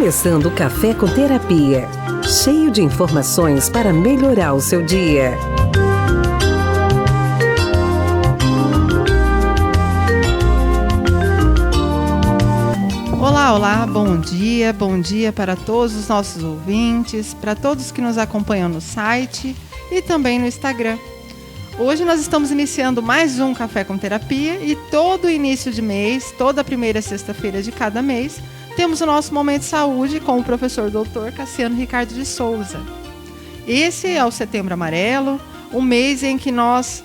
começando o Café com Terapia, cheio de informações para melhorar o seu dia. Olá, bom dia para todos os nossos ouvintes, para todos que nos acompanham no site e também no Instagram. Hoje nós estamos iniciando mais um Café com Terapia e todo início de mês, toda primeira sexta-feira de cada mês, temos o nosso Momento de Saúde com o professor Dr. Cassiano Ricardo de Souza. Esse é o Setembro Amarelo, um mês em que nós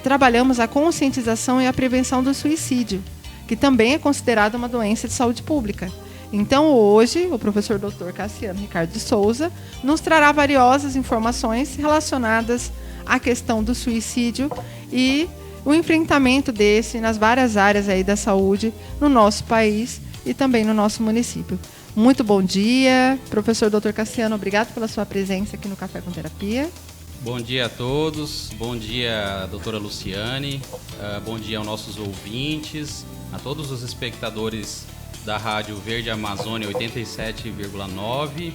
trabalhamos a conscientização e a prevenção do suicídio, que também é considerado uma doença de saúde pública. Então hoje o professor Dr. Cassiano Ricardo de Souza nos trará valiosas informações relacionadas à questão do suicídio e o enfrentamento desse nas várias áreas aí da saúde no nosso país e também no nosso município. Muito bom dia, professor Dr. Cassiano, obrigado pela sua presença aqui no Café com Terapia. Bom dia a todos, bom dia doutora Luciane, bom dia aos nossos ouvintes, a todos os espectadores da Rádio Verde Amazônia 87,9.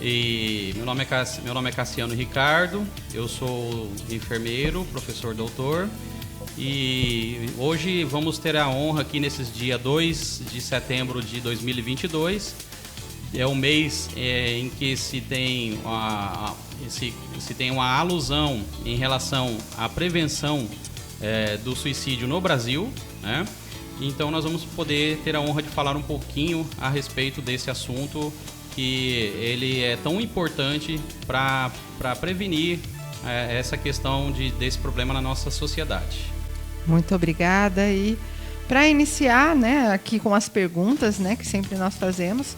E meu nome é Cassiano Ricardo, eu sou enfermeiro, professor doutor, e hoje vamos ter a honra aqui nesses dia 2 de setembro de 2022, é um mês em que se tem uma alusão em relação à prevenção do suicídio no Brasil, né? Então nós vamos poder ter a honra de falar um pouquinho a respeito desse assunto, que ele é tão importante para prevenir essa questão desse problema na nossa sociedade. Muito obrigada. E para iniciar, né, aqui com as perguntas, né, que sempre nós fazemos,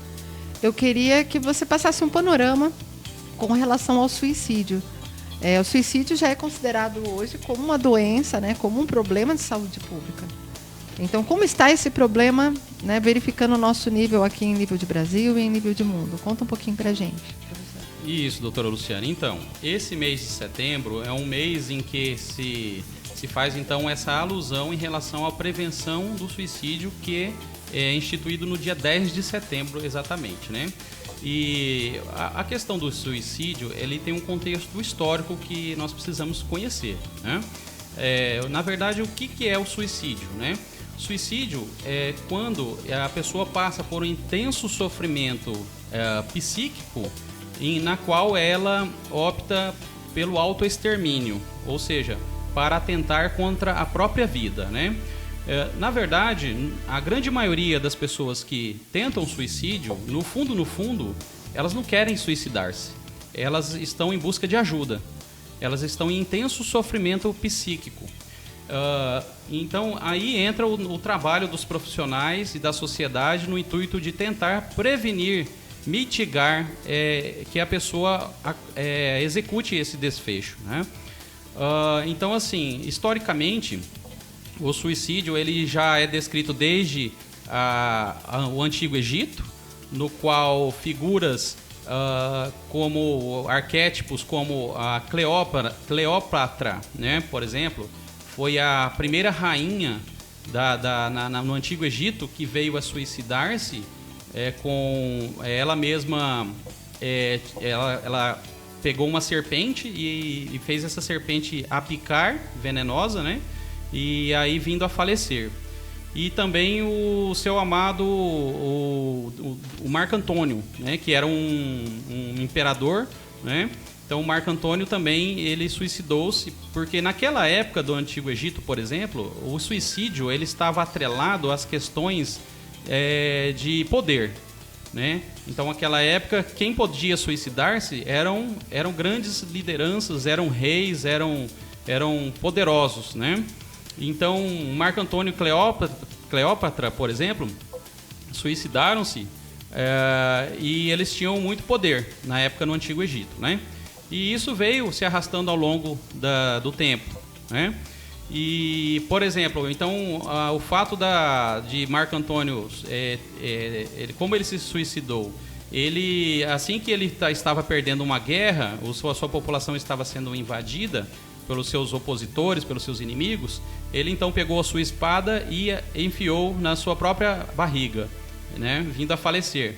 eu queria que você passasse um panorama com relação ao suicídio. O suicídio já é considerado hoje como uma doença, né, como um problema de saúde pública. Então, como está esse problema, né, verificando o nosso nível aqui em nível de Brasil e em nível de mundo? Conta um pouquinho para a gente, professor. Isso, doutora Luciane. Então, esse mês de setembro é um mês em que se faz, então, essa alusão em relação à prevenção do suicídio, que é instituído no dia 10 de setembro, exatamente, né? E a questão do suicídio, ele tem um contexto histórico que nós precisamos conhecer, né? Na verdade, o que é o suicídio, né? Suicídio é quando a pessoa passa por um intenso sofrimento psíquico na qual ela opta pelo autoextermínio, ou seja, para atentar contra a própria vida, né? Na verdade, a grande maioria das pessoas que tentam suicídio, no fundo, elas não querem suicidar-se. Elas estão em busca de ajuda. Elas estão em intenso sofrimento psíquico. Então aí entra o trabalho dos profissionais e da sociedade no intuito de tentar prevenir, mitigar que a pessoa execute esse desfecho, né? Então, assim, historicamente, o suicídio ele já é descrito desde o Antigo Egito, no qual figuras como arquétipos como a Cleópatra, né, por exemplo, foi a primeira rainha no Antigo Egito que veio a suicidar-se com ela mesma. Ela pegou uma serpente e fez essa serpente a picar, venenosa, né? E aí vindo a falecer. E também o seu amado, o Marco Antônio, né? Que era um imperador, né? Então, o Marco Antônio também, ele suicidou-se, porque naquela época do Antigo Egito, por exemplo, o suicídio ele estava atrelado às questões de poder, né? Então, naquela época, quem podia suicidar-se eram grandes lideranças, eram reis, eram poderosos, né? Então, Marco Antônio e Cleópatra, por exemplo, suicidaram-se e eles tinham muito poder na época no Antigo Egito, né? E isso veio se arrastando ao longo do tempo, né? E, por exemplo, então, o fato de Marco Antônio, como ele se suicidou, ele, assim que ele estava perdendo uma guerra, a sua população estava sendo invadida pelos seus opositores, pelos seus inimigos, ele então pegou a sua espada e enfiou na sua própria barriga, né, vindo a falecer.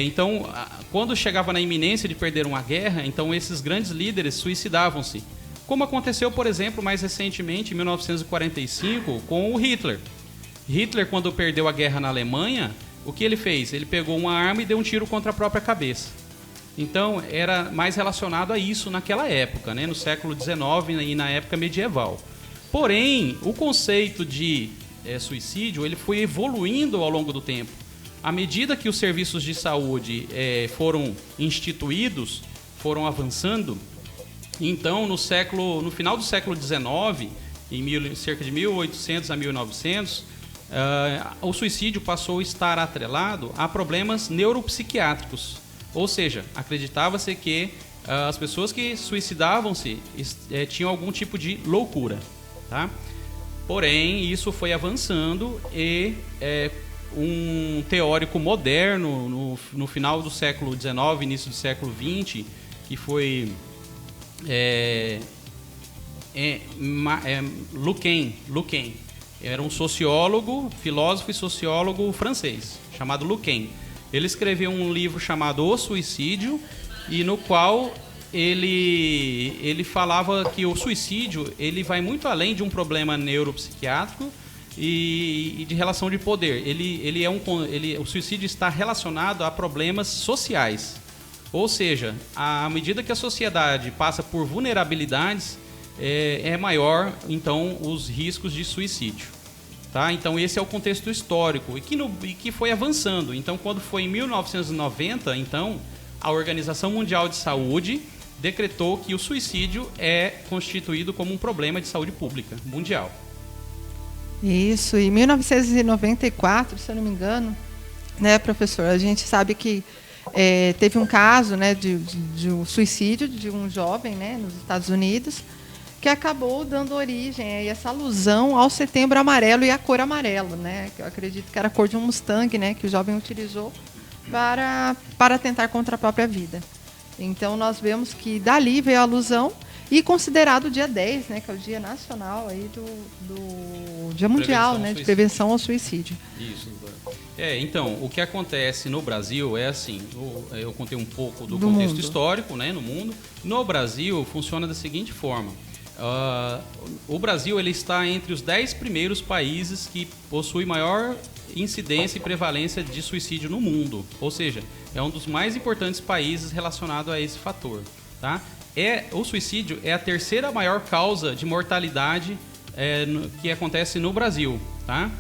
Então, quando chegava na iminência de perder uma guerra, então esses grandes líderes suicidavam-se. Como aconteceu, por exemplo, mais recentemente, em 1945, com o Hitler. Hitler, quando perdeu a guerra na Alemanha, o que ele fez? Ele pegou uma arma e deu um tiro contra a própria cabeça. Então, era mais relacionado a isso naquela época, né? No século XIX e na época medieval. Porém, o conceito de suicídio ele foi evoluindo ao longo do tempo. À medida que os serviços de saúde foram instituídos, foram avançando, então no final do século XIX, cerca de 1800 a 1900, o suicídio passou a estar atrelado a problemas neuropsiquiátricos. Ou seja, acreditava-se que as pessoas que suicidavam-se tinham algum tipo de loucura. Tá? Porém, isso foi avançando e um teórico moderno no final do século XIX, início do século XX, que foi Lequin. Era um sociólogo, filósofo e sociólogo francês, chamado Lequin. Ele escreveu um livro chamado O Suicídio, e no qual ele falava que o suicídio ele vai muito além de um problema neuropsiquiátrico e de relação de poder. O suicídio está relacionado a problemas sociais. Ou seja, à medida que a sociedade passa por vulnerabilidades, é maior, então, os riscos de suicídio. Tá? Então, esse é o contexto histórico e que foi avançando. Então, quando foi em 1990, então, a Organização Mundial de Saúde decretou que o suicídio é constituído como um problema de saúde pública mundial. Isso, em 1994, se eu não me engano, né, professor, a gente sabe que teve um caso, né, de um suicídio de um jovem, né, nos Estados Unidos, que acabou dando origem a essa alusão ao Setembro Amarelo e à cor amarelo, né, que eu acredito que era a cor de um Mustang, né, que o jovem utilizou para tentar contra a própria vida. Então, nós vemos que dali veio a alusão e considerado o dia 10, né, que é o Dia Nacional aí do Dia Mundial, né, de Prevenção ao Suicídio. Isso. Então, o que acontece no Brasil é assim, eu contei um pouco do contexto histórico, né, no mundo. No Brasil, funciona da seguinte forma. O Brasil ele está entre os 10 primeiros países que possuem maior incidência e prevalência de suicídio no mundo. Ou seja, é um dos mais importantes países relacionado a esse fator. Tá? O suicídio é a terceira maior causa de mortalidade que acontece no Brasil. Tá?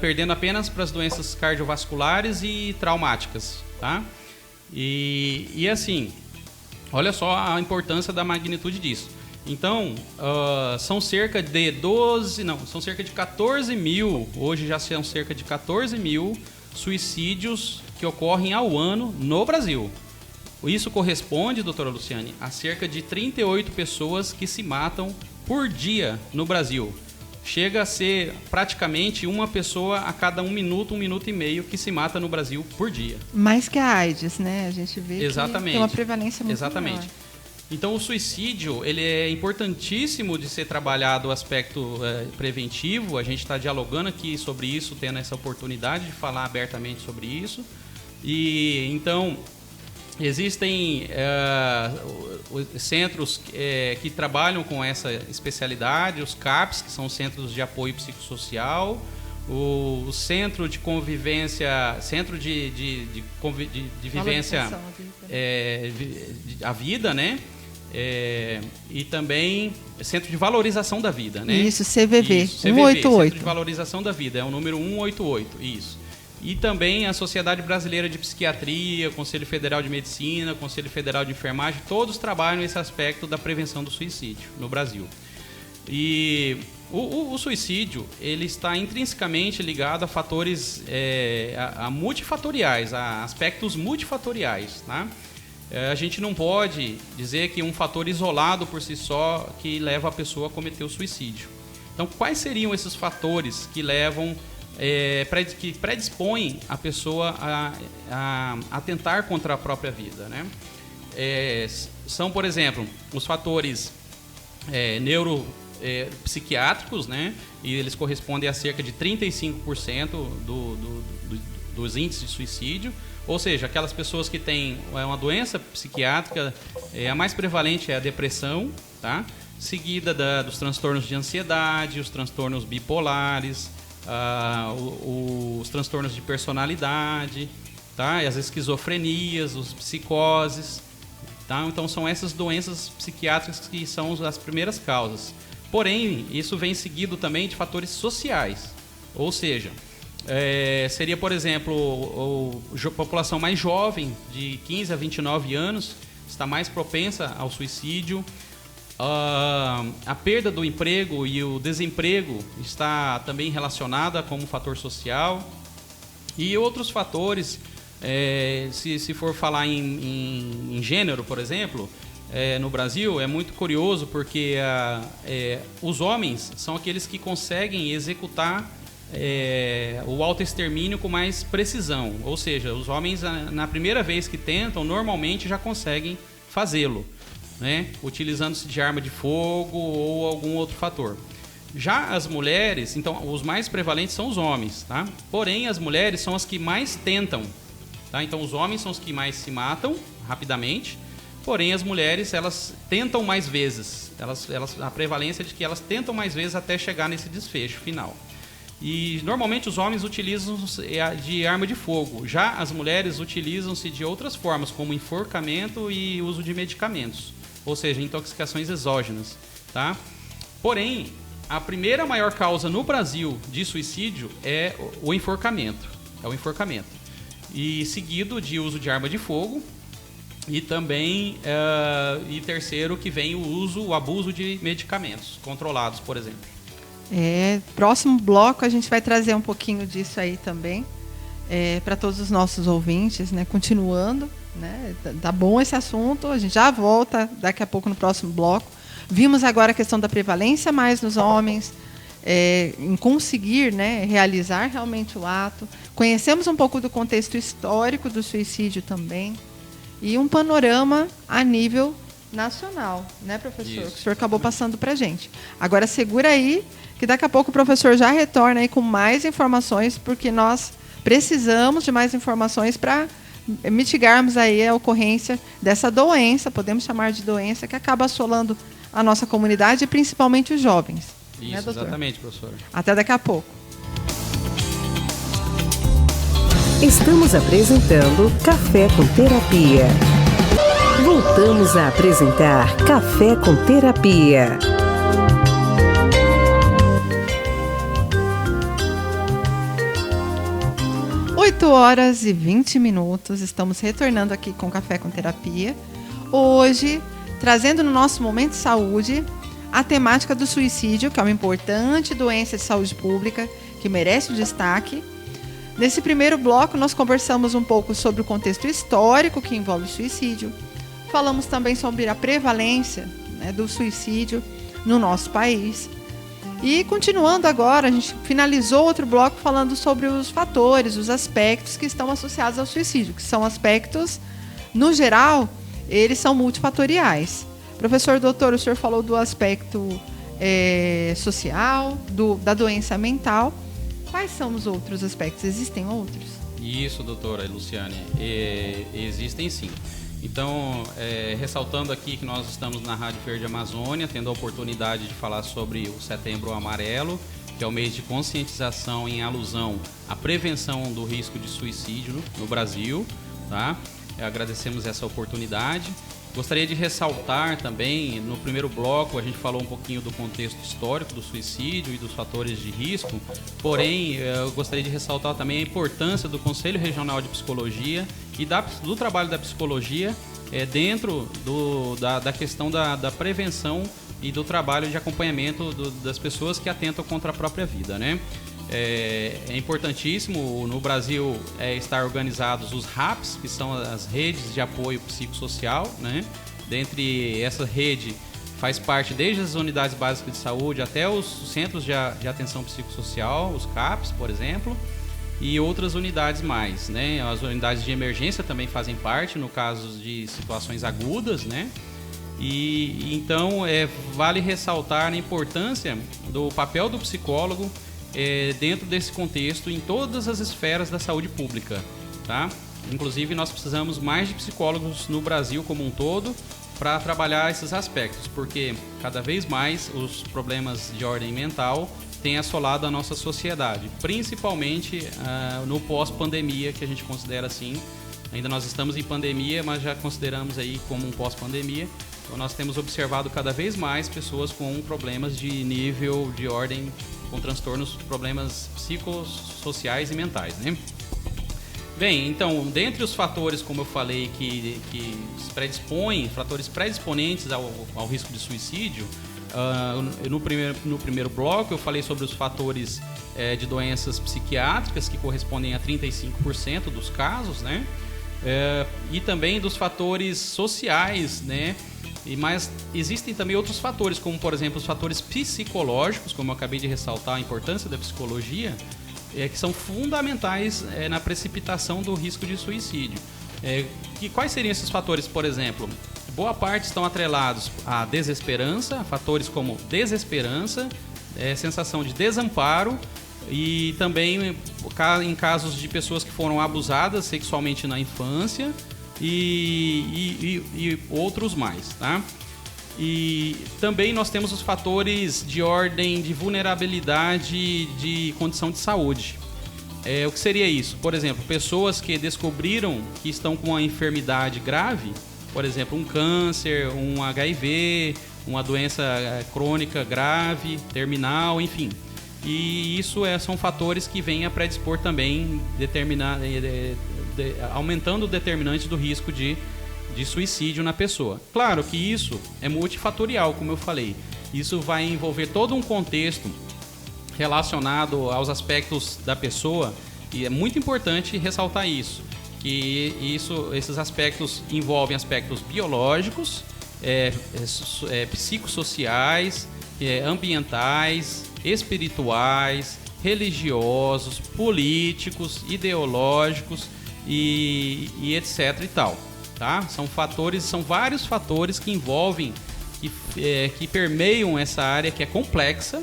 Perdendo apenas para as doenças cardiovasculares e traumáticas. Tá? E assim, olha só a importância da magnitude disso. Então, são cerca de 14 mil, hoje já são cerca de 14 mil suicídios que ocorrem ao ano no Brasil. Isso corresponde, doutora Luciane, a cerca de 38 pessoas que se matam por dia no Brasil. Chega a ser praticamente uma pessoa a cada 1 minuto, 1 minuto e meio que se mata no Brasil por dia. Mais que a AIDS, né? A gente vê que tem uma prevalência muito maior. Então, o suicídio ele é importantíssimo de ser trabalhado o aspecto preventivo. A gente está dialogando aqui sobre isso, tendo essa oportunidade de falar abertamente sobre isso. E então, existem centros que trabalham com essa especialidade, os CAPs, que são os Centros de Apoio Psicossocial, o Centro de Convivência, Centro de Vivência a Vida, né? E também Centro de Valorização da Vida, né? Isso, CVV, 188. Centro de Valorização da Vida, é o número 188, isso. E também a Sociedade Brasileira de Psiquiatria, Conselho Federal de Medicina, Conselho Federal de Enfermagem, todos trabalham nesse aspecto da prevenção do suicídio no Brasil. E o suicídio ele está intrinsecamente ligado a fatores multifatoriais, a aspectos multifatoriais, tá? A gente não pode dizer que um fator isolado por si só que leva a pessoa a cometer o suicídio. Então, quais seriam esses fatores que levam, que predispõem a pessoa a tentar contra a própria vida, né? São, por exemplo, os fatores neuropsiquiátricos, né? E eles correspondem a cerca de 35% dos índices de suicídio, ou seja, aquelas pessoas que têm uma doença psiquiátrica, a mais prevalente é a depressão, tá? Seguida dos transtornos de ansiedade, os transtornos bipolares, os transtornos de personalidade, tá? E as esquizofrenias, as psicoses, tá? Então são essas doenças psiquiátricas que são as primeiras causas. Porém, isso vem seguido também de fatores sociais, ou seja, seria, por exemplo, a população mais jovem, de 15 a 29 anos, está mais propensa ao suicídio. A perda do emprego e o desemprego está também relacionada como fator social. E outros fatores, se for falar em gênero, por exemplo, no Brasil é muito curioso porque os homens são aqueles que conseguem executar o autoextermínio com mais precisão. Ou seja, os homens, na primeira vez que tentam, normalmente já conseguem fazê-lo, né? Utilizando-se de arma de fogo ou algum outro fator. Já as mulheres, então, os mais prevalentes são os homens, tá? Porém, as mulheres são as que mais tentam, tá? Então, os homens são os que mais se matam rapidamente, porém, as mulheres, elas tentam mais vezes. A prevalência é de que elas tentam mais vezes até chegar nesse desfecho final. E, normalmente, os homens utilizam-se de arma de fogo. Já as mulheres utilizam-se de outras formas, como enforcamento e uso de medicamentos, ou seja, intoxicações exógenas, tá? Porém, a primeira maior causa no Brasil de suicídio é o enforcamento. E seguido de uso de arma de fogo e também, e terceiro, que vem o abuso de medicamentos controlados, por exemplo. Próximo bloco a gente vai trazer um pouquinho disso aí também, para todos os nossos ouvintes, né? Continuando, né? Tá bom esse assunto, a gente já volta daqui a pouco no próximo bloco. Vimos agora a questão da prevalência mais nos homens, em conseguir, né, realizar realmente o ato. Conhecemos um pouco do contexto histórico do suicídio também e um panorama a nível nacional, né, professor? Isso. Que o senhor acabou passando para a gente. Agora segura aí, que daqui a pouco o professor já retorna aí com mais informações, porque nós precisamos de mais informações para mitigarmos aí a ocorrência dessa doença, podemos chamar de doença, que acaba assolando a nossa comunidade e principalmente os jovens. Isso, né, doutor? Exatamente, professora. Até daqui a pouco. Estamos apresentando Café com Terapia. Voltamos a apresentar Café com Terapia. Horas e 20 minutos, estamos retornando aqui com Café com Terapia. Hoje, trazendo no nosso Momento de Saúde a temática do suicídio, que é uma importante doença de saúde pública, que merece o destaque. Nesse primeiro bloco, nós conversamos um pouco sobre o contexto histórico que envolve o suicídio. Falamos também sobre a prevalência, né, do suicídio no nosso país. E continuando agora, a gente finalizou outro bloco falando sobre os fatores, os aspectos que estão associados ao suicídio, que são aspectos, no geral, eles são multifatoriais. Professor doutor, o senhor falou do aspecto social, da doença mental. Quais são os outros aspectos? Existem outros? Isso, doutora Luciane, existem sim. Então, ressaltando aqui que nós estamos na Rádio Verde Amazônia, tendo a oportunidade de falar sobre o Setembro Amarelo, que é o mês de conscientização em alusão à prevenção do risco de suicídio no Brasil, tá? Agradecemos essa oportunidade. Gostaria de ressaltar também, no primeiro bloco, a gente falou um pouquinho do contexto histórico do suicídio e dos fatores de risco, porém, eu gostaria de ressaltar também a importância do Conselho Regional de Psicologia e do trabalho da psicologia dentro da questão da prevenção e do trabalho de acompanhamento das pessoas que atentam contra a própria vida, né? É importantíssimo no Brasil estar organizados os RAPs, que são as redes de apoio psicossocial, né? Dentre essa rede faz parte desde as unidades básicas de saúde até os centros de atenção psicossocial, os CAPs, por exemplo, e outras unidades mais, né? As unidades de emergência também fazem parte no caso de situações agudas, né? E então vale ressaltar a importância do papel do psicólogo dentro desse contexto em todas as esferas da saúde pública, tá? Inclusive, nós precisamos mais de psicólogos no Brasil como um todo para trabalhar esses aspectos, porque cada vez mais os problemas de ordem mental têm assolado a nossa sociedade, principalmente no pós-pandemia, que a gente considera assim. Ainda nós estamos em pandemia, mas já consideramos aí como um pós-pandemia. Então, nós temos observado cada vez mais pessoas com problemas de nível de ordem, com transtornos, problemas psicossociais e mentais, né? Bem, então, dentre os fatores, como eu falei, que predispõem, fatores predisponentes ao risco de suicídio, no primeiro bloco eu falei sobre os fatores de doenças psiquiátricas, que correspondem a 35% dos casos, né? E também dos fatores sociais, né? Mas existem também outros fatores, como, por exemplo, os fatores psicológicos, como eu acabei de ressaltar a importância da psicologia, que são fundamentais na precipitação do risco de suicídio. Quais seriam esses fatores, por exemplo? Boa parte estão atrelados à desesperança, fatores como desesperança, sensação de desamparo e também em casos de pessoas que foram abusadas sexualmente na infância e outros mais, tá? E também nós temos os fatores de ordem de vulnerabilidade de condição de saúde. O que seria isso? Por exemplo, pessoas que descobriram que estão com uma enfermidade grave, por exemplo, um câncer, um HIV, uma doença crônica grave, terminal, enfim. E isso são fatores que vêm a predispor também, aumentando o determinante do risco de suicídio na pessoa. Claro que isso é multifatorial, como eu falei. Isso vai envolver todo um contexto relacionado aos aspectos da pessoa, e é muito importante ressaltar isso, que esses aspectos envolvem aspectos biológicos, psicossociais, ambientais, espirituais, religiosos, políticos, ideológicos e etc e tal. Tá? São vários fatores que envolvem, que permeiam essa área que é complexa,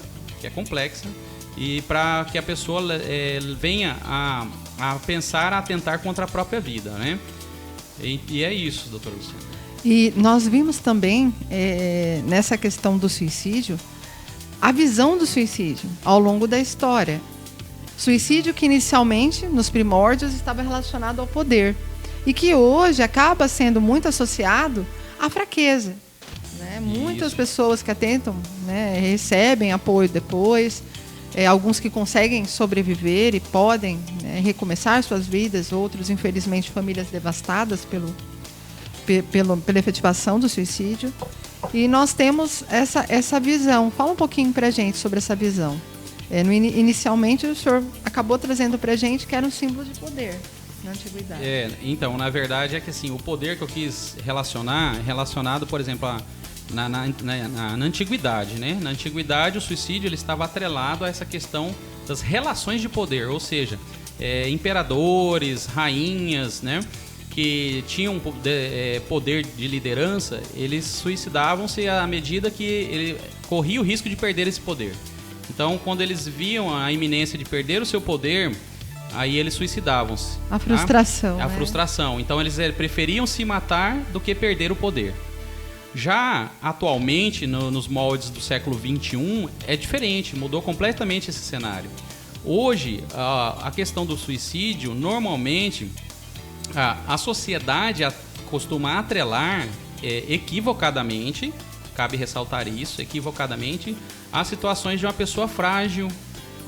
e para que a pessoa venha a pensar, a atentar contra a própria vida, né? E é isso, doutora Luciana. E nós vimos também, nessa questão do suicídio, a visão do suicídio ao longo da história. Suicídio que inicialmente, nos primórdios, estava relacionado ao poder, e que hoje acaba sendo muito associado à fraqueza, né? Muitas pessoas que atentam, né, recebem apoio depois, alguns que conseguem sobreviver e podem, né, recomeçar suas vidas, outros, infelizmente, famílias devastadas pela efetivação do suicídio. E nós temos essa visão. Fala um pouquinho para a gente sobre essa visão. Inicialmente, o senhor acabou trazendo para a gente que era um símbolo de poder na antiguidade. Então, na verdade, é que assim, o poder que eu quis relacionado, por exemplo, na antiguidade, né? Na antiguidade, o suicídio ele estava atrelado a essa questão das relações de poder, ou seja, imperadores, rainhas, né? Que tinham poder de liderança, eles suicidavam-se à medida que ele corria o risco de perder esse poder. Então, quando eles viam a iminência de perder o seu poder, aí eles suicidavam-se. A frustração. Tá? A frustração. Então, eles preferiam se matar do que perder o poder. Já atualmente, nos moldes do século XXI, é diferente, mudou completamente esse cenário. Hoje, a questão do suicídio, normalmente, a sociedade costuma atrelar equivocadamente, cabe ressaltar isso, equivocadamente, a situações de uma pessoa frágil,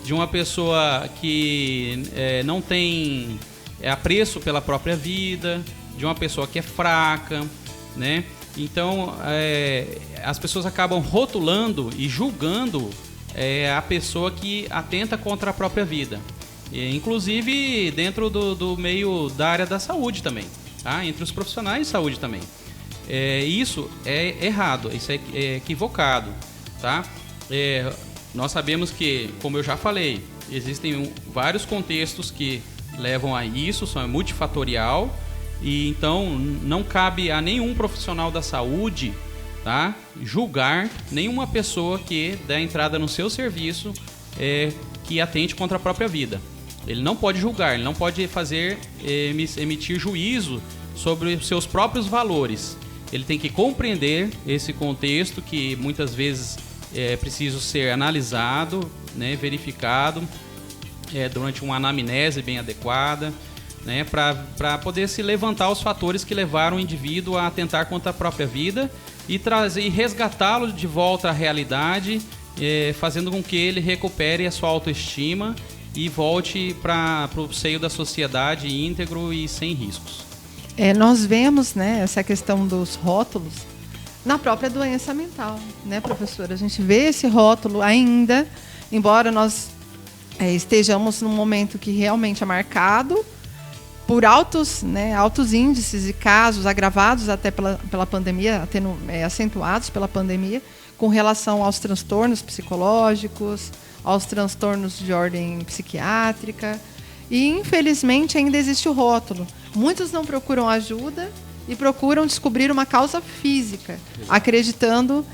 de uma pessoa que não tem apreço pela própria vida, de uma pessoa que é fraca, né? Então, as pessoas acabam rotulando e julgando a pessoa que atenta contra a própria vida. Inclusive dentro do meio da área da saúde também, tá? Entre os profissionais de saúde também. Isso é errado, isso é equivocado, tá? Nós sabemos que, como eu já falei, existem vários contextos que levam a isso, são multifatorial, e então não cabe a nenhum profissional da saúde, tá, julgar nenhuma pessoa que dá entrada no seu serviço que atente contra a própria vida. Ele não pode julgar, ele não pode emitir juízo sobre os seus próprios valores. Ele tem que compreender esse contexto que muitas vezes é preciso ser analisado, né, verificado durante uma anamnese bem adequada, né, para poder se levantar os fatores que levaram o indivíduo a atentar contra a própria vida e resgatá-lo de volta à realidade, fazendo com que ele recupere a sua autoestima e volte para o seio da sociedade íntegro e sem riscos. Nós vemos, né, essa questão dos rótulos na própria doença mental, né, professora? A gente vê esse rótulo ainda, embora nós estejamos num momento que realmente é marcado por altos índices de casos agravados até pela pandemia, acentuados pela pandemia, com relação aos transtornos psicológicos, aos transtornos de ordem psiquiátrica. E, infelizmente, ainda existe o rótulo. Muitos não procuram ajuda e procuram descobrir uma causa física, acreditando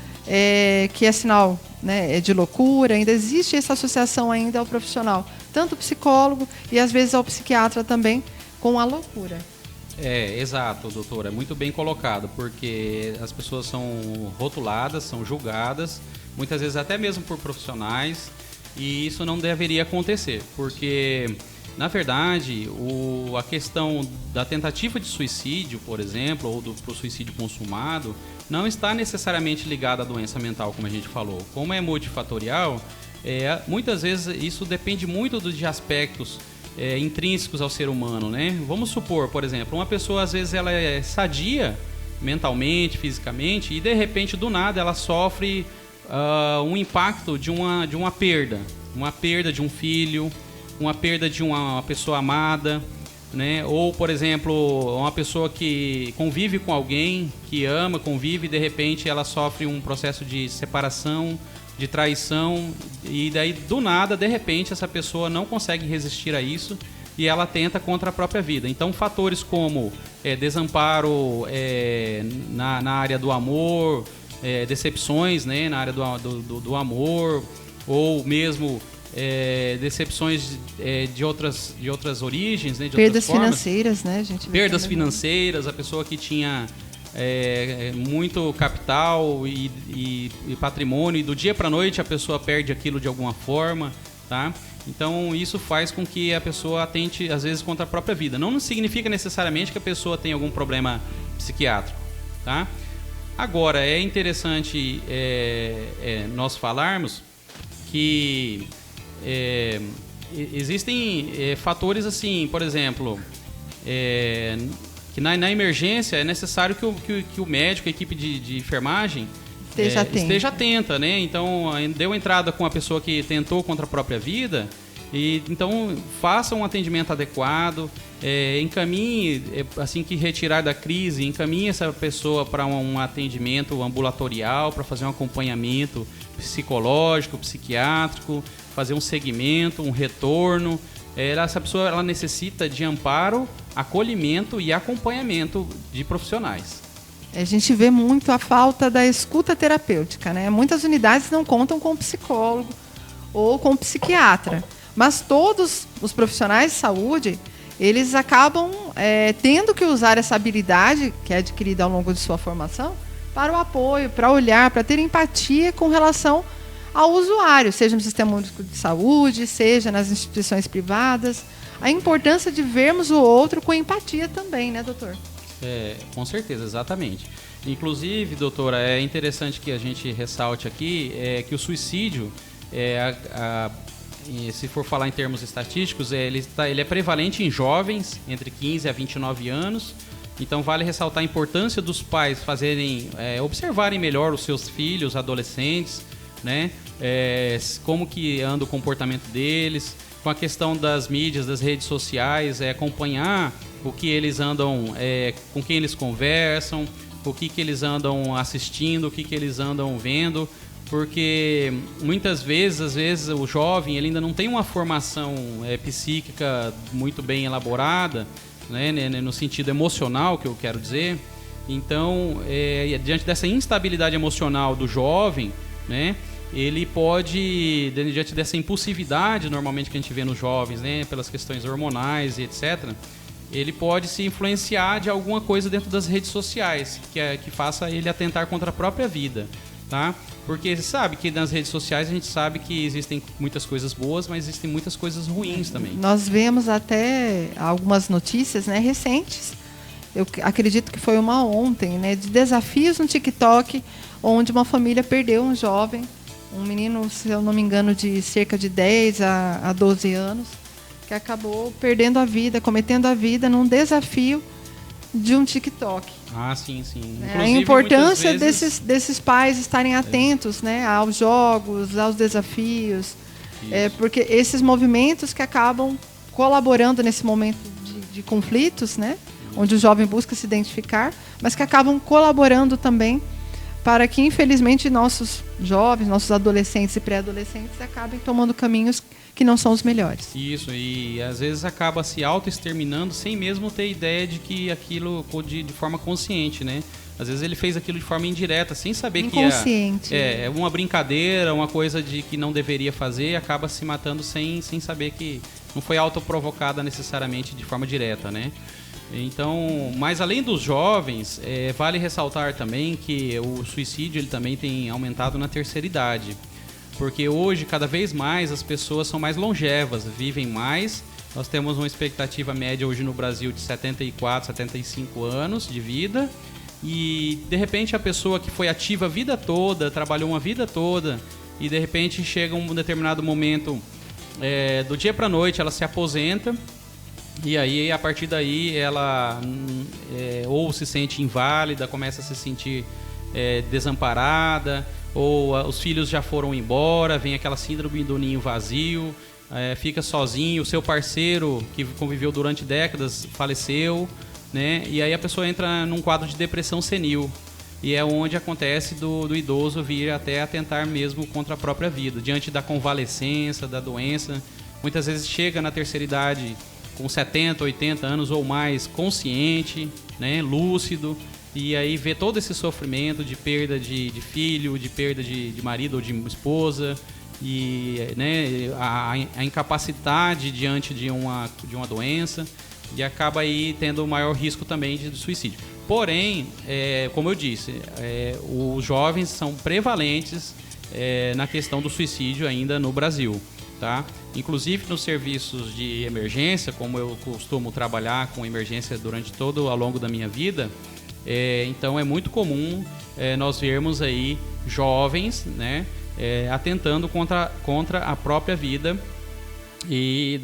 que é sinal, né, de loucura. Ainda existe essa associação ainda ao profissional, tanto o psicólogo e, às vezes, ao psiquiatra também, com a loucura. Exato, doutora. É muito bem colocado, porque as pessoas são rotuladas, são julgadas, muitas vezes até mesmo por profissionais, e isso não deveria acontecer, porque, na verdade, a questão da tentativa de suicídio, por exemplo, ou pro suicídio consumado, não está necessariamente ligada à doença mental, como a gente falou. Como é multifatorial, muitas vezes isso depende muito de aspectos intrínsecos ao ser humano, né? Vamos supor, por exemplo, uma pessoa às vezes ela é sadia mentalmente, fisicamente, e de repente do nada ela sofre um impacto de uma perda de um filho, uma perda de uma pessoa amada, né? Ou, por exemplo, uma pessoa que convive com alguém, que ama, convive, e de repente ela sofre um processo de separação, de traição, e daí do nada, de repente, essa pessoa não consegue resistir a isso e ela tenta contra a própria vida. Então, fatores como desamparo na área do amor, decepções, né, na área do amor, ou mesmo decepções de outras origens, né, de perdas outras formas. Financeiras, né, gente? Perdas financeiras, a pessoa que tinha muito capital e patrimônio, e do dia para a noite a pessoa perde aquilo de alguma forma, tá? Então isso faz com que a pessoa atente às vezes contra a própria vida. Não significa necessariamente que a pessoa tem algum problema psiquiátrico, tá? Agora é interessante nós falarmos que existem fatores assim, por exemplo, que na emergência é necessário que o médico, a equipe de enfermagem esteja atenta, né? Então, deu entrada com a pessoa que tentou contra a própria vida, e então faça um atendimento adequado, encaminhe, assim que retirar da crise, encaminhe essa pessoa para um atendimento ambulatorial, para fazer um acompanhamento psicológico, psiquiátrico, fazer um segmento, um retorno. Essa pessoa ela necessita de amparo, acolhimento e acompanhamento de profissionais. A gente vê muito a falta da escuta terapêutica, né? Muitas unidades não contam com psicólogo ou com psiquiatra, mas todos os profissionais de saúde, eles acabam tendo que usar essa habilidade que é adquirida ao longo de sua formação para o apoio, para olhar, para ter empatia com relação ao usuário, seja no sistema único de saúde, seja nas instituições privadas. A importância de vermos o outro com empatia também, né, doutor? Com certeza, exatamente. Inclusive, doutora, é interessante que a gente ressalte aqui que o suicídio, se for falar em termos estatísticos, ele é prevalente em jovens entre 15 a 29 anos. Então vale ressaltar a importância dos pais observarem melhor os seus filhos, adolescentes, né? Como que anda o comportamento deles, com a questão das mídias, das redes sociais, acompanhar o que eles andam, com quem eles conversam, o que eles andam assistindo, o que eles andam vendo, porque muitas vezes, às vezes, o jovem ele ainda não tem uma formação psíquica muito bem elaborada, né, no sentido emocional, que eu quero dizer. Então, diante dessa instabilidade emocional do jovem, né, ele pode, diante dessa impulsividade normalmente que a gente vê nos jovens, né, pelas questões hormonais e etc., ele pode se influenciar de alguma coisa dentro das redes sociais, que faça ele atentar contra a própria vida, tá? Porque sabe que nas redes sociais a gente sabe que existem muitas coisas boas, mas existem muitas coisas ruins também. Nós vemos até algumas notícias, né, recentes, eu acredito que foi uma ontem, né, de desafios no TikTok, onde uma família perdeu um jovem, um menino, se eu não me engano, de cerca de 10 a 12 anos, que acabou perdendo a vida, cometendo a vida num desafio de um TikTok. Ah, sim, sim. A importância desses pais estarem atentos, né, aos jogos, aos desafios, porque esses movimentos que acabam colaborando nesse momento de conflitos, né, onde o jovem busca se identificar, mas que acabam colaborando também para que, infelizmente, nossos jovens, nossos adolescentes e pré-adolescentes acabem tomando caminhos que não são os melhores. Isso, e às vezes acaba se auto-exterminando sem mesmo ter ideia de que aquilo de forma consciente, né? Às vezes ele fez aquilo de forma indireta, sem saber que é uma brincadeira, uma coisa de que não deveria fazer, e acaba se matando sem saber que não foi autoprovocada necessariamente de forma direta, né? Então, mas além dos jovens, vale ressaltar também que o suicídio ele também tem aumentado na terceira idade. Porque hoje, cada vez mais, as pessoas são mais longevas, vivem mais. Nós temos uma expectativa média hoje no Brasil de 74, 75 anos de vida. E, de repente, a pessoa que foi ativa a vida toda, trabalhou uma vida toda, e, de repente, chega um determinado momento, do dia para a noite, ela se aposenta. E aí, a partir daí, ela ou se sente inválida, começa a se sentir desamparada, ou os filhos já foram embora, vem aquela síndrome do ninho vazio, fica sozinho, o seu parceiro, que conviveu durante décadas, faleceu, né? E aí a pessoa entra num quadro de depressão senil. E é onde acontece do idoso vir até atentar mesmo contra a própria vida, diante da convalescença, da doença. Muitas vezes chega na terceira idade com 70, 80 anos ou mais, consciente, né, lúcido, e aí vê todo esse sofrimento de perda de filho, de perda de marido ou de esposa, e né, a incapacidade diante de uma doença, e acaba aí tendo o maior risco também de suicídio. Porém, como eu disse, os jovens são prevalentes na questão do suicídio ainda no Brasil. Tá? Inclusive nos serviços de emergência, como eu costumo trabalhar com emergência durante todo ao longo da minha vida, então é muito comum nós vermos aí jovens, né, atentando contra a própria vida e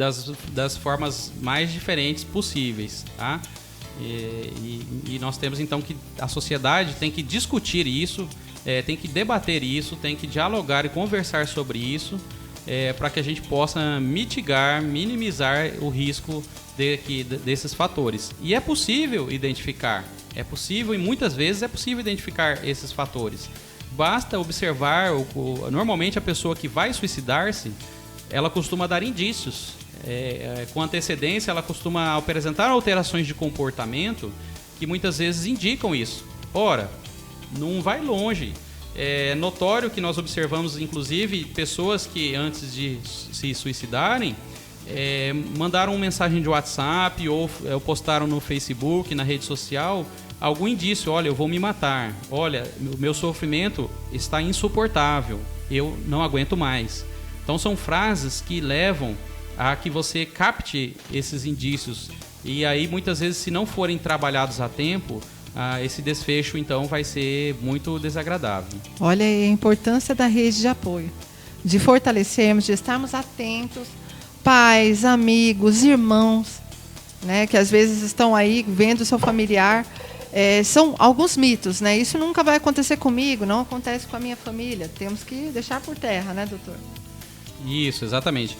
das formas mais diferentes possíveis, tá? E nós temos então que a sociedade tem que discutir isso, tem que debater isso, tem que dialogar e conversar sobre isso, para que a gente possa mitigar, minimizar o risco desses fatores. E é possível identificar, e muitas vezes é possível identificar esses fatores. Basta observar, normalmente a pessoa que vai suicidar-se, ela costuma dar indícios. Com antecedência, ela costuma apresentar alterações de comportamento que muitas vezes indicam isso. Ora, não vai longe. É notório que nós observamos, inclusive, pessoas que antes de se suicidarem mandaram uma mensagem de WhatsApp ou postaram no Facebook, na rede social, algum indício: olha, eu vou me matar, olha, o meu sofrimento está insuportável, eu não aguento mais. Então são frases que levam a que você capte esses indícios, e aí muitas vezes, se não forem trabalhados a tempo, esse desfecho, então, vai ser muito desagradável. Olha aí a importância da rede de apoio, de fortalecermos, de estarmos atentos, pais, amigos, irmãos, né, que às vezes estão aí vendo o seu familiar. São alguns mitos, né? Isso nunca vai acontecer comigo, não acontece com a minha família. Temos que deixar por terra, né, doutor? Isso, exatamente.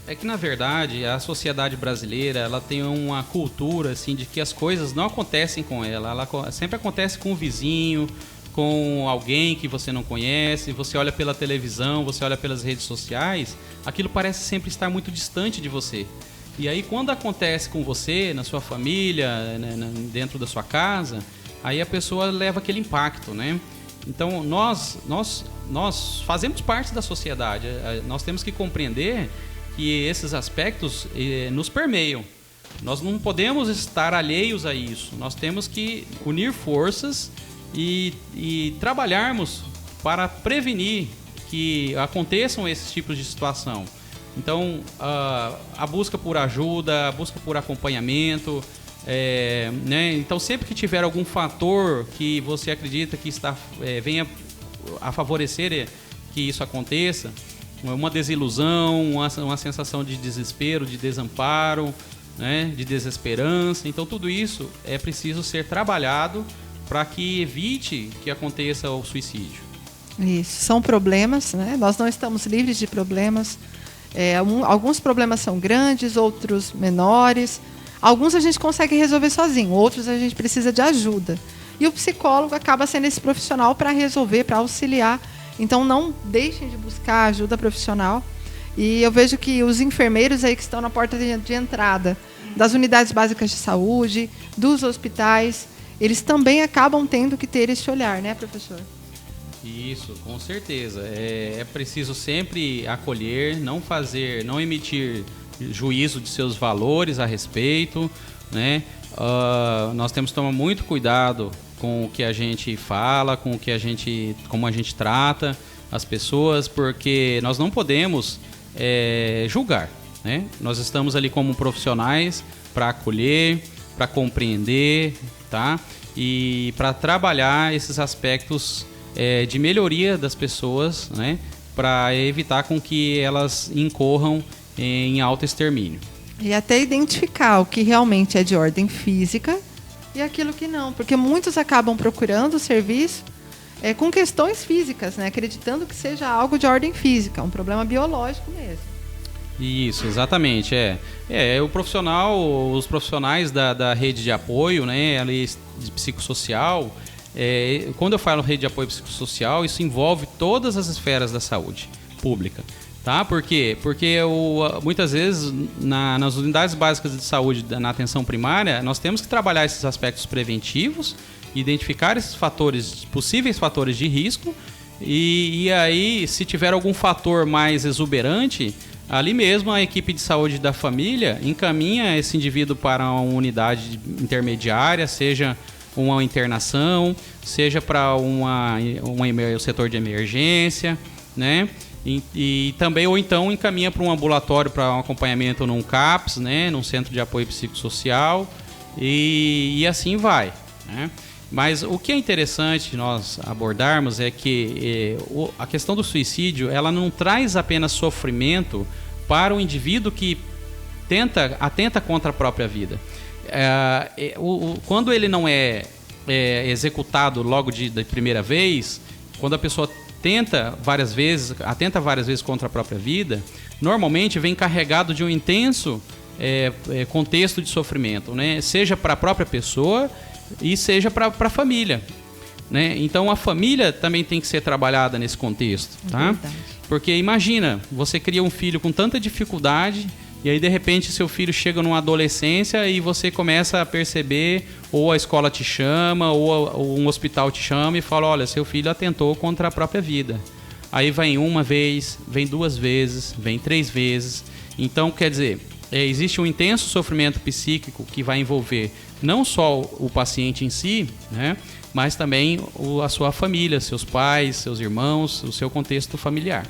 É que, na verdade, a sociedade brasileira, ela tem uma cultura, assim, de que as coisas não acontecem com ela sempre acontece com o vizinho, com alguém que você não conhece. Você olha pela televisão, você olha pelas redes sociais, aquilo parece sempre estar muito distante de você. E aí, quando acontece com você, na sua família, né, dentro da sua casa, aí a pessoa leva aquele impacto, né? Então, nós nós fazemos parte da sociedade. Nós temos que compreender que esses aspectos nos permeiam. Nós não podemos estar alheios a isso. Nós temos que unir forças e trabalharmos para prevenir que aconteçam esses tipos de situação. Então, a busca por ajuda, a busca por acompanhamento, né? Então, sempre que tiver algum fator que você acredita que venha a favorecer que isso aconteça, uma desilusão, uma sensação de desespero, de desamparo, né? De desesperança. Então, tudo isso é preciso ser trabalhado para que evite que aconteça o suicídio. Isso, são problemas, né? Nós não estamos livres de problemas. Alguns problemas são grandes, outros menores. Alguns a gente consegue resolver sozinho, outros a gente precisa de ajuda. E o psicólogo acaba sendo esse profissional para resolver, para auxiliar. Então, não deixem de buscar ajuda profissional. E eu vejo que os enfermeiros aí que estão na porta de entrada das unidades básicas de saúde, dos hospitais, eles também acabam tendo que ter esse olhar, né, professor? Isso, com certeza. É preciso sempre acolher, não emitir juízo de seus valores a respeito, né? Nós temos que tomar muito cuidado com o que a gente fala, como a gente trata as pessoas, porque nós não podemos julgar, né? Nós estamos ali como profissionais para acolher, para compreender, tá? E para trabalhar esses aspectos de melhoria das pessoas, né? Para evitar com que elas incorram em autoextermínio. E até identificar o que realmente é de ordem física e aquilo que não. Porque muitos acabam procurando o serviço com questões físicas, né? Acreditando que seja algo de ordem física, um problema biológico mesmo. Isso, exatamente. Os profissionais da rede de apoio, né, ali de psicossocial, quando eu falo rede de apoio psicossocial, isso envolve todas as esferas da saúde pública. Tá? Por quê? Porque muitas vezes nas unidades básicas de saúde, na atenção primária, nós temos que trabalhar esses aspectos preventivos, identificar esses possíveis fatores de risco e aí, se tiver algum fator mais exuberante, ali mesmo a equipe de saúde da família encaminha esse indivíduo para uma unidade intermediária, seja uma internação, seja para o setor de emergência, né? E também, ou então, encaminha para um ambulatório para um acompanhamento num CAPS, né? Num centro de apoio psicossocial, e assim vai, né? Mas o que é interessante nós abordarmos é que a questão do suicídio, ela não traz apenas sofrimento para o indivíduo que atenta contra a própria vida. Quando ele não é executado logo da primeira vez, quando a pessoa atenta várias vezes contra a própria vida, normalmente vem carregado de um intenso contexto de sofrimento, né? Seja para a própria pessoa e seja para a família, né? Então a família também tem que ser trabalhada nesse contexto, tá? Porque imagina, você cria um filho com tanta dificuldade e aí de repente seu filho chega numa adolescência e você começa a perceber, ou a escola te chama, ou um hospital te chama e fala: olha, seu filho atentou contra a própria vida. Aí vem uma vez, vem 2 vezes, vem 3 vezes. Então, quer dizer, existe um intenso sofrimento psíquico que vai envolver não só o paciente em si, né, mas também a sua família, seus pais, seus irmãos, o seu contexto familiar.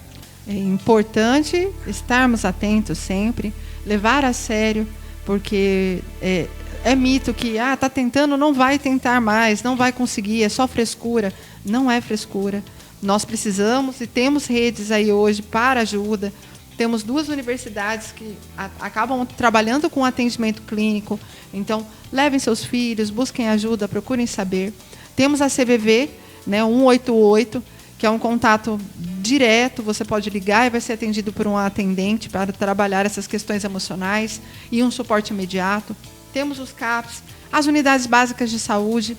É importante estarmos atentos sempre, levar a sério, porque é mito que tá tentando, não vai tentar mais, não vai conseguir, é só frescura. Não é frescura. Nós precisamos e temos redes aí hoje para ajuda. Temos 2 universidades que acabam trabalhando com atendimento clínico. Então, levem seus filhos, busquem ajuda, procurem saber. Temos a CVV, né, 188, que é um contato direto, você pode ligar e vai ser atendido por um atendente para trabalhar essas questões emocionais e um suporte imediato. Temos os CAPs, as unidades básicas de saúde,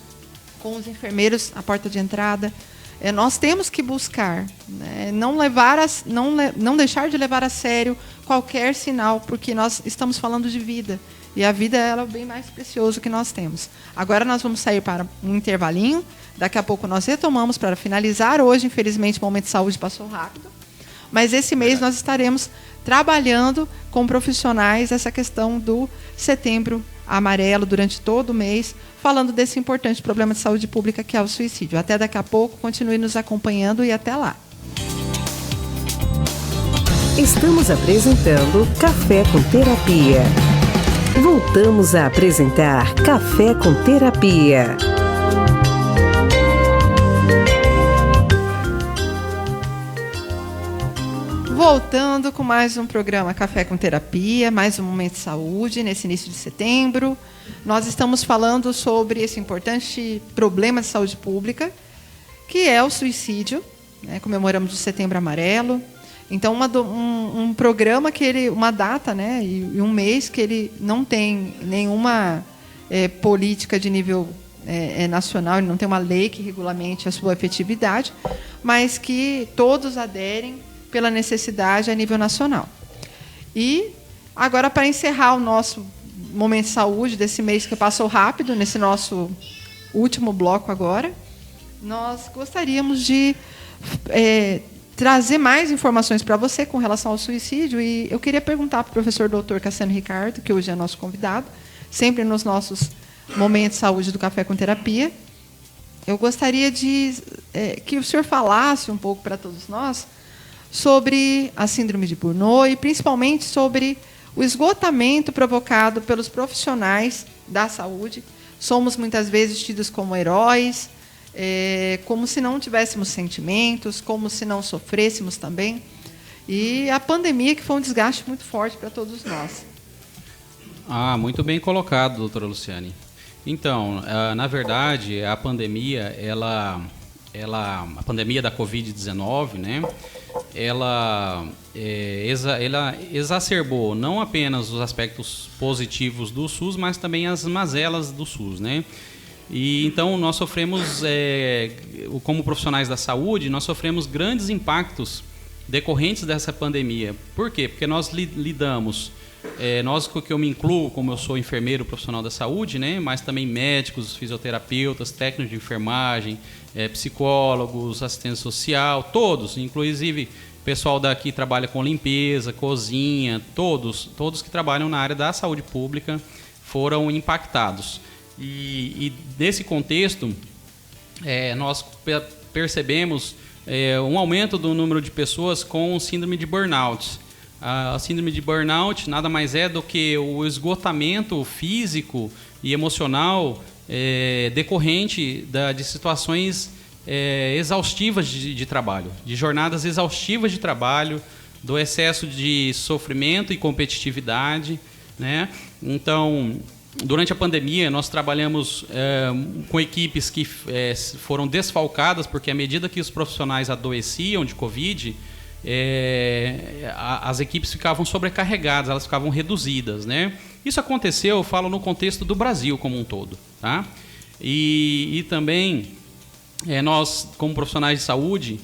com os enfermeiros à porta de entrada. nós temos que buscar, né, não deixar de levar a sério qualquer sinal, porque nós estamos falando de vida. E a vida é o bem mais precioso que nós temos. Agora nós vamos sair para um intervalinho. Daqui a pouco nós retomamos para finalizar. Hoje, infelizmente, o Momento de Saúde passou rápido. Mas esse mês nós estaremos trabalhando com profissionais essa questão do Setembro Amarelo durante todo o mês, falando desse importante problema de saúde pública que é o suicídio. Até daqui a pouco, continue nos acompanhando e até lá. Estamos apresentando Café com Terapia. Voltamos a apresentar Café com Terapia. Voltando com mais um programa Café com Terapia, mais um Momento de Saúde, nesse início de setembro. Nós estamos falando sobre esse importante problema de saúde pública, que é o suicídio, né? Comemoramos o Setembro Amarelo. Então, um programa que uma data, né, e um mês que ele não tem nenhuma política de nível nacional, ele não tem uma lei que regulamente a sua efetividade, mas que todos aderem pela necessidade a nível nacional. E agora, para encerrar o nosso Momento de Saúde desse mês que passou rápido, nesse nosso último bloco agora, nós gostaríamos de trazer mais informações para você com relação ao suicídio. E eu queria perguntar para o professor Dr. Cassiano Ricardo, que hoje é nosso convidado, sempre nos nossos Momentos de Saúde do Café com Terapia. Eu gostaria de que o senhor falasse um pouco para todos nós sobre a síndrome de Burnout e principalmente sobre o esgotamento provocado pelos profissionais da saúde. Somos muitas vezes tidos como heróis, como se não tivéssemos sentimentos, como se não sofrêssemos também. E a pandemia, que foi um desgaste muito forte para todos nós. Muito bem colocado, doutora Luciane. Então, na verdade, a pandemia, a pandemia da Covid-19, né, ela exacerbou não apenas os aspectos positivos do SUS, mas também as mazelas do SUS, né? E então nós sofremos, como profissionais da saúde, nós sofremos grandes impactos decorrentes dessa pandemia. Por quê? Porque nós lidamos, nós que eu me incluo, como eu sou enfermeiro profissional da saúde, né, mas também médicos, fisioterapeutas, técnicos de enfermagem, psicólogos, assistente social, todos, inclusive pessoal daqui trabalha com limpeza, cozinha, todos que trabalham na área da saúde pública foram impactados. E nesse contexto, nós percebemos um aumento do número de pessoas com síndrome de burnout. A síndrome de burnout nada mais é do que o esgotamento físico e emocional decorrente de situações exaustivas de trabalho, de jornadas exaustivas de trabalho, do excesso de sofrimento e competitividade, né? Então, durante a pandemia, nós trabalhamos com equipes que foram desfalcadas, porque à medida que os profissionais adoeciam de Covid, as equipes ficavam sobrecarregadas, elas ficavam reduzidas, né? Isso aconteceu, eu falo, no contexto do Brasil como um todo, tá? E também, nós, como profissionais de saúde,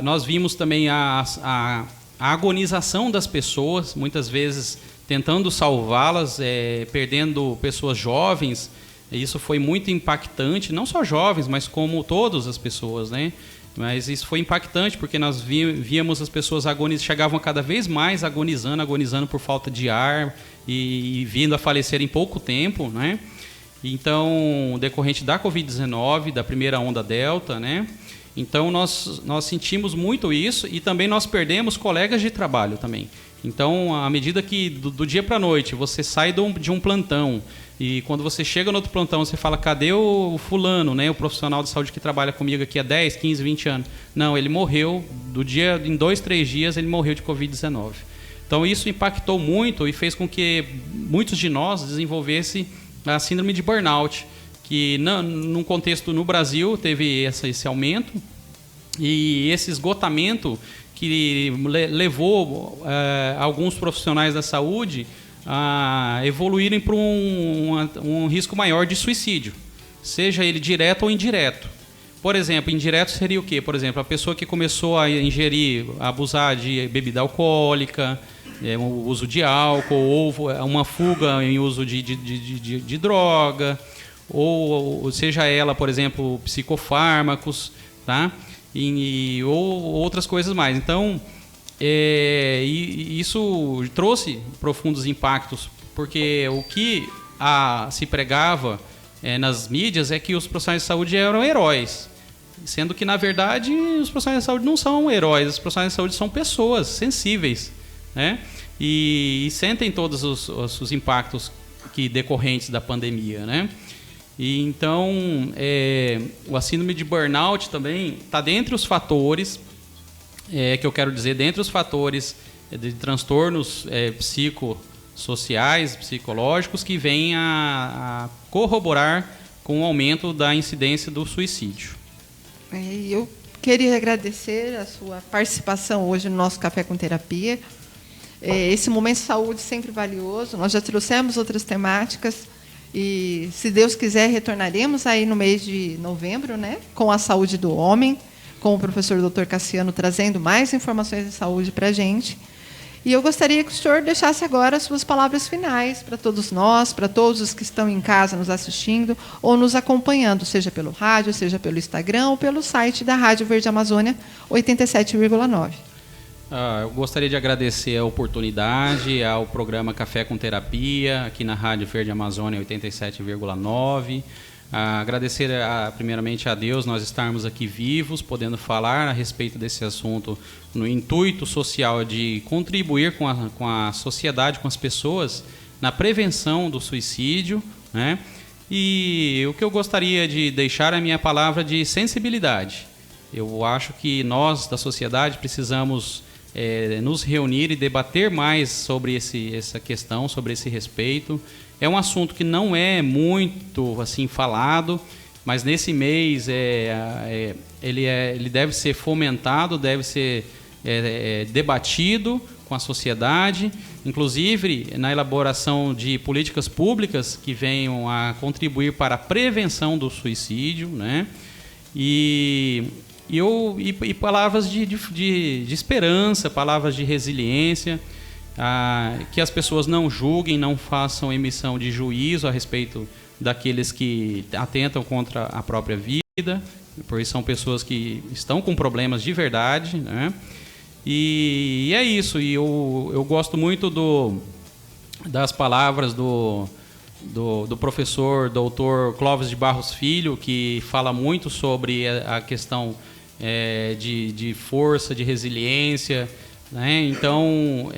nós vimos também a agonização das pessoas, muitas vezes tentando salvá-las, perdendo pessoas jovens. Isso foi muito impactante, não só jovens, mas como todas as pessoas, né? Mas isso foi impactante porque nós víamos as pessoas chegavam cada vez mais agonizando por falta de ar e vindo a falecer em pouco tempo, né? Então, decorrente da Covid-19, da primeira onda Delta, né? Então, nós sentimos muito isso e também nós perdemos colegas de trabalho também. Então, à medida que do dia para a noite você sai de um plantão e quando você chega no outro plantão você fala, cadê o fulano, né, o profissional de saúde que trabalha comigo aqui há 10, 15, 20 anos? Não, ele morreu, em 2, 3 dias ele morreu de Covid-19. Então, isso impactou muito e fez com que muitos de nós desenvolvessem a síndrome de burnout, que num contexto no Brasil teve esse aumento e esse esgotamento que levou alguns profissionais da saúde a evoluírem para um risco maior de suicídio, seja ele direto ou indireto. por exemplo, indireto seria o quê? Por exemplo, a pessoa que começou a ingerir, a abusar de bebida alcoólica, o uso de álcool, ou uma fuga em uso de droga, ou seja ela, por exemplo, psicofármacos, tá? Ou outras coisas mais. Então, isso trouxe profundos impactos, porque o que se pregava nas mídias é que os profissionais de saúde eram heróis, sendo que, na verdade, os profissionais de saúde não são heróis, os profissionais de saúde são pessoas sensíveis, né? E sentem todos os impactos decorrentes da pandemia, né? E então, a síndrome de burnout também está dentre os fatores, que eu quero dizer, dentre os fatores de transtornos psicossociais, psicológicos, que vêm a corroborar com o aumento da incidência do suicídio. Eu queria agradecer a sua participação hoje no nosso Café com Terapia. Esse momento de saúde sempre valioso. Nós já trouxemos outras temáticas e, se Deus quiser, retornaremos aí no mês de novembro, né, com a saúde do homem, com o professor Dr. Cassiano trazendo mais informações de saúde para a gente. E eu gostaria que o senhor deixasse agora as suas palavras finais para todos nós, para todos os que estão em casa nos assistindo ou nos acompanhando, seja pelo rádio, seja pelo Instagram ou pelo site da Rádio Verde Amazônia 87,9. Eu gostaria de agradecer a oportunidade ao programa Café com Terapia, aqui na Rádio Verde Amazônia 87,9. Agradecer primeiramente a Deus nós estarmos aqui vivos, podendo falar a respeito desse assunto no intuito social de contribuir com a sociedade, com as pessoas, na prevenção do suicídio, né? E o que eu gostaria de deixar é a minha palavra de sensibilidade. Eu acho que nós, da sociedade, precisamos nos reunir e debater mais sobre essa questão, sobre esse respeito. É um assunto que não é muito assim falado, mas nesse mês ele deve ser fomentado, deve ser debatido com a sociedade, inclusive na elaboração de políticas públicas que venham a contribuir para a prevenção do suicídio, né? E palavras de esperança, palavras de resiliência, que as pessoas não julguem, não façam emissão de juízo a respeito daqueles que atentam contra a própria vida, porque são pessoas que estão com problemas de verdade, né? E é isso. E eu gosto muito das palavras do professor Dr. Clóvis de Barros Filho, que fala muito sobre a questão de força, de resiliência, né? Então,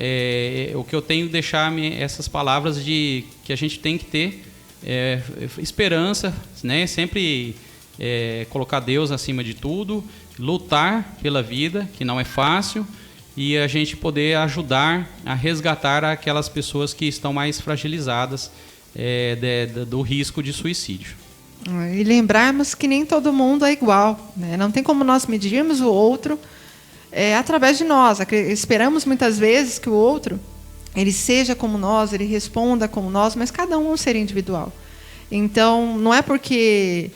o que eu tenho que deixar essas palavras de que a gente tem que ter esperança, né? Sempre colocar Deus acima de tudo, lutar pela vida, que não é fácil, e a gente poder ajudar a resgatar aquelas pessoas que estão mais fragilizadas do risco de suicídio. E lembrarmos que nem todo mundo é igual, né? Não tem como nós medirmos o outro através de nós. Esperamos muitas vezes que o outro ele seja como nós, ele responda como nós, mas cada um é um ser individual. Então, não é porque,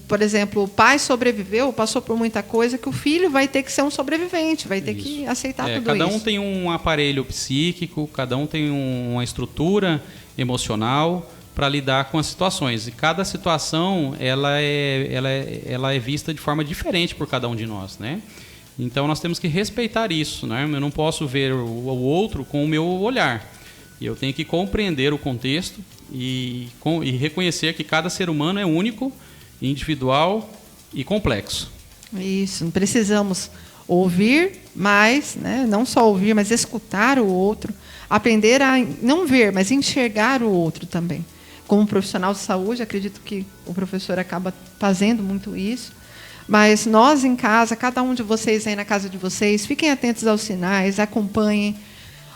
por exemplo, o pai sobreviveu, passou por muita coisa, que o filho vai ter que ser um sobrevivente, vai ter que aceitar tudo isso. Cada um tem um aparelho psíquico, cada um tem uma estrutura emocional para lidar com as situações. E cada situação ela é vista de forma diferente por cada um de nós, né? Então nós temos que respeitar isso, né? Eu não posso ver o outro com o meu olhar. Eu tenho que compreender o contexto e reconhecer que cada ser humano é único, individual e complexo. Isso, precisamos ouvir mais, né? Não só ouvir, mas escutar o outro, aprender a não ver, mas enxergar o outro também. Como profissional de saúde, acredito que o professor acaba fazendo muito isso. Mas nós em casa, cada um de vocês aí na casa de vocês, fiquem atentos aos sinais, acompanhem,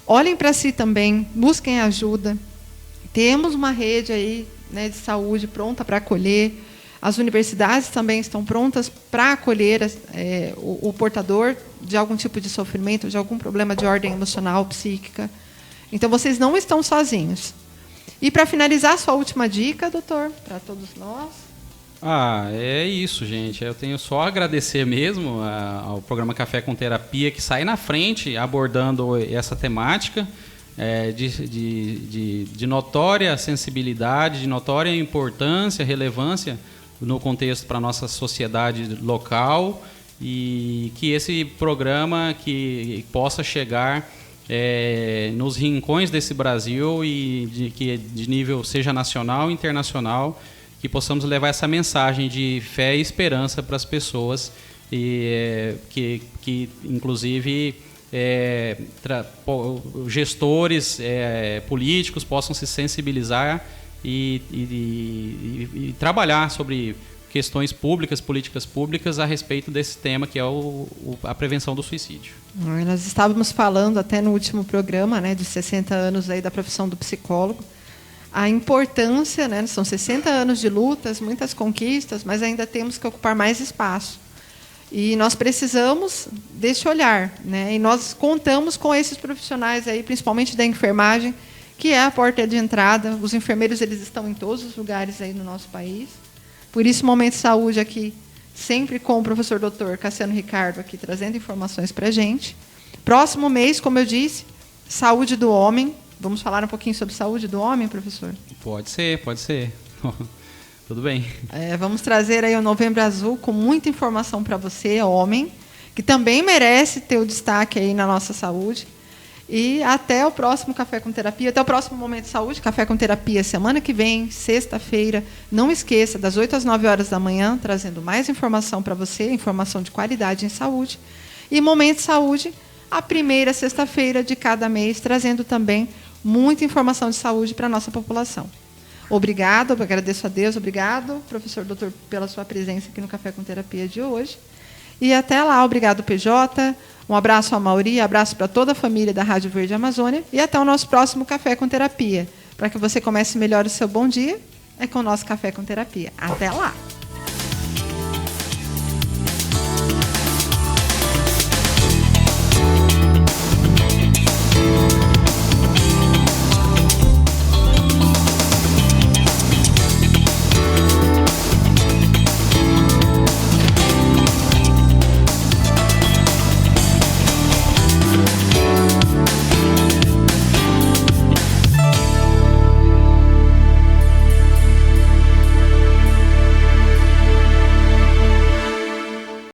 olhem para si também, busquem ajuda. Temos uma rede aí, né, de saúde pronta para acolher. As universidades também estão prontas para acolher o portador de algum tipo de sofrimento, de algum problema de ordem emocional, psíquica. Então, vocês não estão sozinhos. E, para finalizar, sua última dica, doutor, para todos nós. É isso, gente. Eu tenho só a agradecer mesmo ao programa Café com Terapia, que sai na frente abordando essa temática de notória sensibilidade, de notória importância, relevância no contexto para a nossa sociedade local, e que esse programa que possa chegar nos rincões desse Brasil e que de nível seja nacional e internacional, que possamos levar essa mensagem de fé e esperança para as pessoas, e que inclusive gestores políticos possam se sensibilizar e trabalhar sobre questões públicas, políticas públicas a respeito desse tema que é a prevenção do suicídio. Nós estávamos falando até no último programa, né, de 60 anos aí da profissão do psicólogo, a importância, né, são 60 anos de lutas, muitas conquistas, mas ainda temos que ocupar mais espaço. E nós precisamos desse olhar, né, e nós contamos com esses profissionais aí, principalmente da enfermagem, que é a porta de entrada. Os enfermeiros, eles estão em todos os lugares aí no nosso país. Por isso, Momento de Saúde aqui, sempre com o professor doutor Cassiano Ricardo aqui trazendo informações para a gente. Próximo mês, como eu disse, Saúde do Homem. Vamos falar um pouquinho sobre saúde do homem, professor? Pode ser. Tudo bem. Vamos trazer aí o Novembro Azul com muita informação para você, homem, que também merece ter o destaque aí na nossa saúde. E até o próximo Café com Terapia, até o próximo Momento de Saúde, Café com Terapia, semana que vem, sexta-feira. Não esqueça, das 8 às 9 horas da manhã, trazendo mais informação para você, informação de qualidade em saúde. E Momento de Saúde, a primeira sexta-feira de cada mês, trazendo também muita informação de saúde para a nossa população. Obrigado, agradeço a Deus, obrigado, professor doutor, pela sua presença aqui no Café com Terapia de hoje. E até lá, obrigado, PJ, um abraço a Mauri, abraço para toda a família da Rádio Verde Amazônia, e até o nosso próximo Café com Terapia. Para que você comece melhor o seu bom dia, é com o nosso Café com Terapia. Até lá!